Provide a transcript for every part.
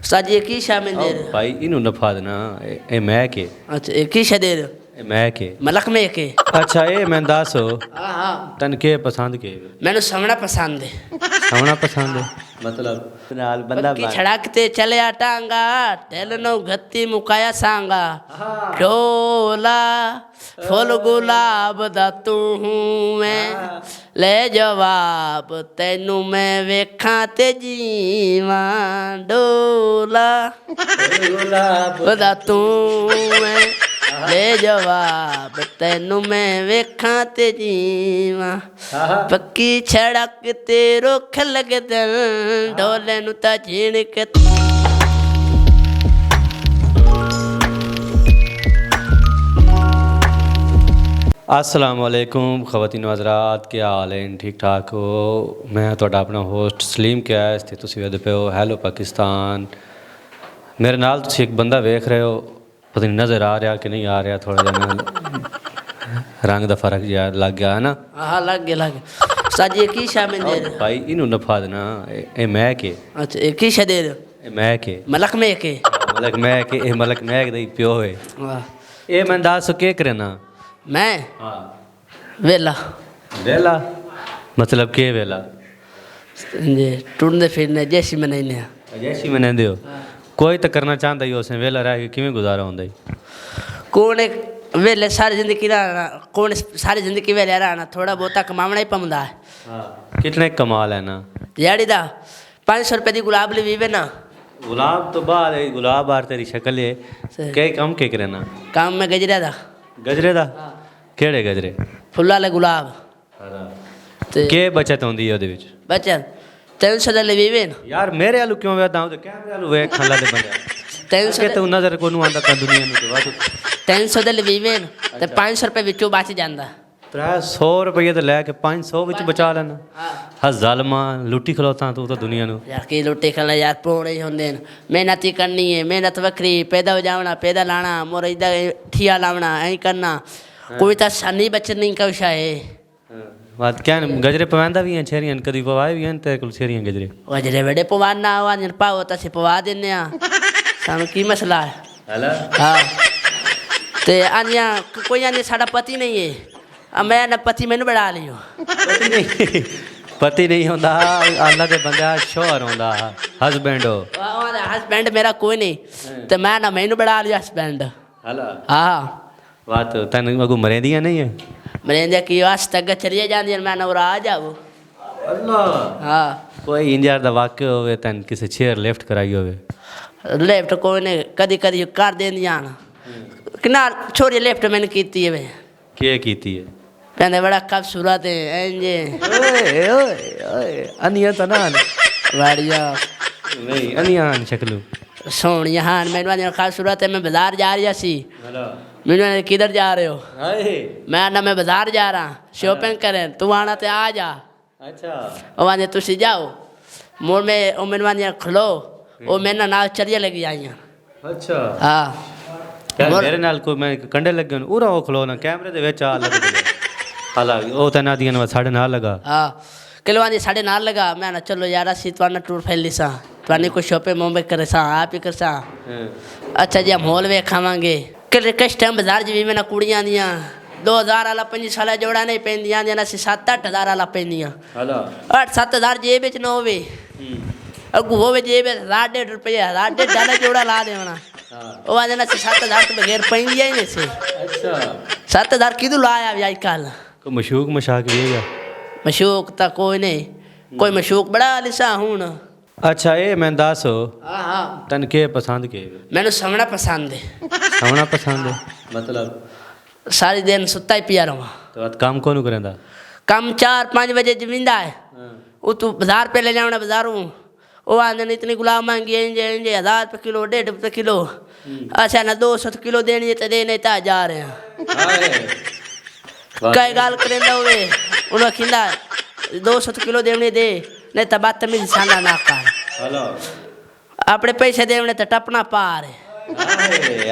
साजी एक ही शामिल दे रहे हो? भाई इनू नफा देना ए मैं के अच्छा एक ही शा दे रहे हो? ए मैं के मलक में के? अच्छा ए मैं दस हाँ हाँ तन के पसंद के मैंने समना पसंद है। समना पसंद है मतलब नाल बंदा की छड़कते चले टांगा टेल नो गत्ती मुकाया सांगा ढोला फुल गुलाब दा तू हूँ मैं ले जवाब तेनू मैं वेखा ते जीवा डोला दा तू मैं ले जवाब तेनू मैं वेखा ते जीवा पक्की छड़क ते रुख लग दिल ढोले नु ता झिणक अस्सलाम वालेकुम ख़वातीन हज़रात क्या हाल है ठीक ठाक हो मैं ਤੁਹਾਡਾ ਆਪਣਾ ਹੋਸਟ ਸਲੀਮ ਕਿਆਸ ਤੇ ਤੁਸੀਂ ਵੇਖਦੇ ਪਏ ਹੋ ਹੈਲੋ ਪਾਕਿਸਤਾਨ ਮੇਰੇ ਨਾਲ ਤੁਸੀਂ ਇੱਕ ਬੰਦਾ ਵੇਖ ਰਹੇ ਹੋ ਪਤਾ ਨਹੀਂ ਨਜ਼ਰ ਆ ਰਿਹਾ ਕਿ ਨਹੀਂ ਆ ਰਿਹਾ ਥੋੜਾ ਜਿਹਾ ਰੰਗ ਦਾ ਫਰਕ ਜਿਹਾ ਲੱਗ ਗਿਆ ਹੈ ਨਾ हाँ लग गया साजी एक ही शामिल दे रहे हो? ਭਾਈ ਇਹਨੂੰ ਨਫਾ ਦੇਣਾ ਇਹ ਮੈਂ ਕੇ अच्छा एक ही शा दे रहे हो? ਇਹ ਮੈਂ ਕੇ मलक में के? ਮਲਕ ਮੈਂ ਕੇ ਇਹ ਮਲਕ ਮੈਂ ਦਾ ਹੀ ਪਿਓ ਹੈ वाह ਇਹ ਮੈਂ ਦੱਸ ਕੇ ਕਰਨਾ मैं ਹਾਂ वेला वेला मतलब के वेला जी टूटने फिरने जैसी मनाइने जैसी मनाते हो कोई तो करना चाहता ही उसने वेला रह के किवें गुजारा होंदा ही कौन एक वेले सारी जिंदगी रहना कौन सारी जिंदगी वेले रहना थोड़ा बहुता कमावना ही पौंदा है। हाँ कितने कमाल है ना याड़ी दा 500 रुपए दी गुलाब ली वीवे ना गुलाब तो बात है गुलाब आर तेरी शक्ल है सही। के कम के करना काम में गजरा दा गजरे दा केड़े गजरे फुल्ला ले गुलाब ते के बचत होंदी है ओदे विच बचन 300 दे ले वीवे ना यार मेरे आलू क्यों वेदा हूं ते कैमरे आलू वेख खल्ला दे बंदे 300 के तो नजर कोनू आंदा ता दुनिया नु ते वात 300 दे ले वीवे ना ते 500 रुपए विचों बच जांदा 300 रुपये तो लैके 500 विच बचा लेना हा जालमा लुटी खलोता तू तो दुनिया नु यार की लुट्टी खला यार पौड़े ही होंदे न मेहनत ही करनी है मेहनत वखरी पैदा हो जावना पैदा लाना मोर इदा ठिया लावना ऐ करना कोई तो सानी बचत नहीं कवशा है बात क्या गजरे पवांदा भी हैं छेरियां कदी पवाए भी हैं तेरे कोल छेरियां गजरे गजरे बड़े पवाना आवाज पाओ तो असीं पवा दिन्ने आ सानू की मसला है हला हाँ ते आनिया कोई आनिया साडा पति नहीं है मैं ना पति मैनू बढ़ा लियो पति नहीं होंदा अल्लाह दे बंदा शोहर होंदा हस्बैंड हो हस्बैंड मेरा कोई नहीं ते मैं ना मैनू बढ़ा लियो हस्बैंड हला हाँ बात तन अगू मरेंदियां नहीं है मरेंदिया की वास्ते तक चलिए जांदी मैं ना आ जाओ अल्लाह हाँ कोई इंजार दा वाक्य होवे तन किसी चेयर लेफ्ट कराई होवे लेफ्ट कोई ने कदी कदी कर देंदियां किना छोरी लेफ्ट मैंने कीती है वे के कीती है कहंदे बड़ा खूबसूरत है इंजे ओए ओए ओए अनिया तना बढ़िया नहीं अनिया शक्लू सोनिया हां मैंने वाली खूबसूरत है मैं बाजार जा रही सी हला मैंने किधर जा रहे हो हाय मैं ना मैं बाजार जा रहा शॉपिंग करें तू आना ते आ जा अच्छा ओ वाने तुसी जाओ मोर में ओ मैंने वाली खलो ओ मैंने नाल चलिए लगी आई अच्छा हां यार मेरे नाल कोई मैं कंडे लगे उरा ओ खलो ना कैमरे दे विच आ लग हाला ओ तना दियन साढ़े नाल लगा हाँ किलवानी साढ़े नाल लगा मैं ना चलो यार सी तुआना टूर फैली सा तुआनी को शॉपिंग मुंबई करे सा आप ही कर सा अच्छा जी हम हॉल वे खावांगे किस टाइम बाजार जी में ना कुड़ियां दियां 2000 वाला 5 साल जोड़ा नहीं पेंदियां दियां ना 7-8 हज़ार वाला पेंदियां हला 8-7 हज़ार जेब विच न होवे अगू होवे जेब 1.5 रुपया 1.5 डाला जोड़ा ला देवना ओ आ देना 7 हज़ार तो बगैर पेंदियां ही नहीं से अच्छा 7 हज़ार किदू लाया भी आजकल को मशूक मशाक भी है मशूक तो कोई नहीं कोई मशूक बड़ा लिसा हूं अच्छा ये मैं दस हाँ हाँ तन के पसंद के मैंने समना पसंद है समना पसंद है मतलब सारी दिन सुता ही पिया रहा तो बात काम कौन करेंदा कम 4-5 बजे जमींदा है वो तू बाजार पे ले जाना बाजारों वो आंदे इतनी गुलाब मांगी इंजे 1000 रुपये किलो 1.5 रुपये किलो अच्छा ना 200 किलो देनी है तो देने ता जा रहे हैं कई गाल करेंदा हुए उन्होंने खिंदा 200 किलो देने दे नहीं तो बदतमीज साना ना कर हेलो अपने पैसे देने तो टपना पार है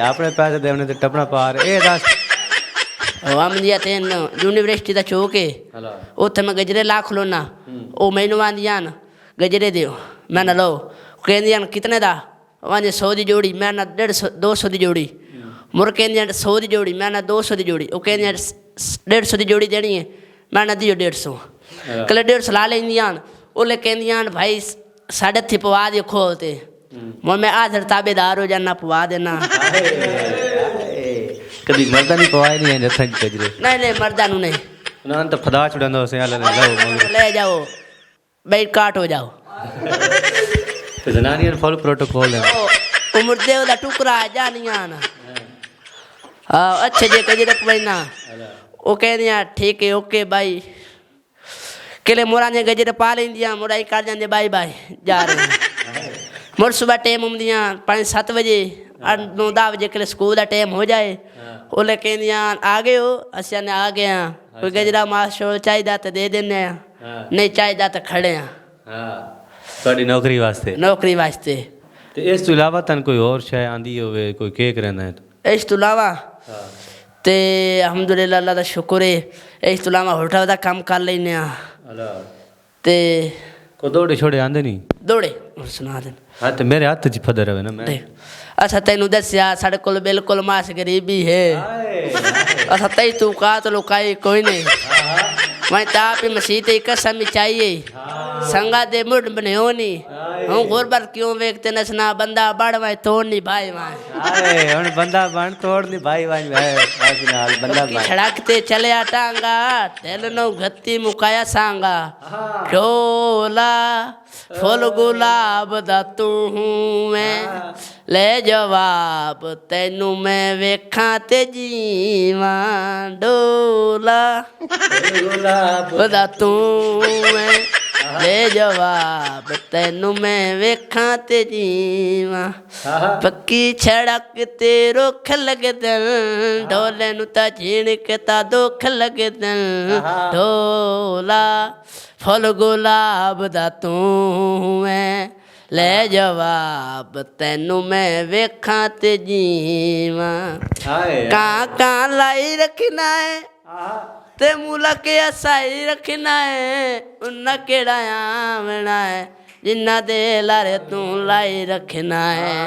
अपने पैसे देने तो टपना पार ए दस हम दिया तेन यूनिवर्सिटी का चौक है उत्थे मैं गजरे ला खलोना वो मैनू आंदियां गजरे दियो मैं लो कहदियां कितने दा वहाँ 100 की जोड़ी मैं ना 150 200 की जोड़ी मुड़ कहंदियां 100 की जोड़ी मैं ना 200 की जोड़ी वो कहंदियां 150 की जोड़ी देनी है मैं ना दियो 150 कल 150 ला लेंदियां ओले कहंदियां भाई 3.5 पवा दियो खोलते मैं आधर ताबेदार हो जाना पवा देना कभी मर्दा नहीं पवाए नहीं है जथा गजरे नहीं मर्दा नु नहीं ना तो फदा छुड़ंदो से आले ले जाओ भाई काट हो जाओ तो जनानियां फुल प्रोटोकॉल है उम्र दे दा टुकड़ा जानियां ना हाँ अच्छे जे गजरे पवैना वो कहदियां ठीक है ओके भाई किले मोरा ने गजरे पा लेंदियां मोरा ही कर जांदे बाय बाय जा रहे हैं मुड़ सुबह टाइम होंदियां 5-7 बजे 8-9-10 बजे किले स्कूल का टाइम हो जाए ओले कहदियां आ गए हो असिया ने आ गए हैं कोई गजरा माशो चाहिए तो दे देने नहीं चाहिए तो खड़े हैं ਤੁਹਾਡੀ ਨੌਕਰੀ ਵਾਸਤੇ नौकरी वास्ते ਤੇ ਇਸ ਤੋਂ ਇਲਾਵਾ ਤਨ ਕੋਈ ਹੋਰ ਸ਼ੈ ਆਂਦੀ ਹੋਵੇ ਕੋਈ ਕੇਕ ਰਹਿੰਦਾ ਹੈ इस तो इलावा ते अलहमदुलिल्लाह अल्लाह का शुक्र है इस तो इलावा होटल का काम कर लेने ते ਕੋ ਦੋੜੇ ਛੋੜੇ ਆਂਦੇ ਨਹੀਂ दौड़े और सुना देन ਹਾਂ ਤੇ ਮੇਰੇ ਹੱਥ 'ਚ ਫਦਰ ਰਵੇ ਨਾ ਮੈਂ अच्छा तेनू दसिया साढ़े को बिल्कुल मास गरीबी है अच्छा तई तू का तो लुकाई कोई नहीं मैं ताप ही मसीह ते कसम चाहिए संगा दे मुड बने हो नहीं हूँ गुरबत क्यों वेखते नसना बंदा बड़ मैं तोड़ नहीं भाई मैं ਹੁਣ ਬੰਦਾ ਬਣ ਤੋੜ ਨਹੀਂ ਭਾਈ ਵਾਂ ਬਾਕੀ ਨਾਲ ਬੰਦਾ ਬਣ छड़कते चले टांगा तेल नो गत्ती मुकाया सांगा ढोला फुल गुलाब दा तू हूँ मैं ले जवाब तेनू मैं वेखा ते जीवा डोला दा तू मैं ले जवाब तेनू मैं वेखा ते जीवा पक्की छड़क ते रुख लगे दिल ढोले नु ता झीणक ता दुख लगे दिल ढोला फुल गुलाब दा तू मैं ले जवाब तेनू मैं वेखा ते जीवा कां लाई रखना है ते मूला के असाई रखना है उन्ना केड़ा आवना है जिन्ना दे लारे तू लाई रखना है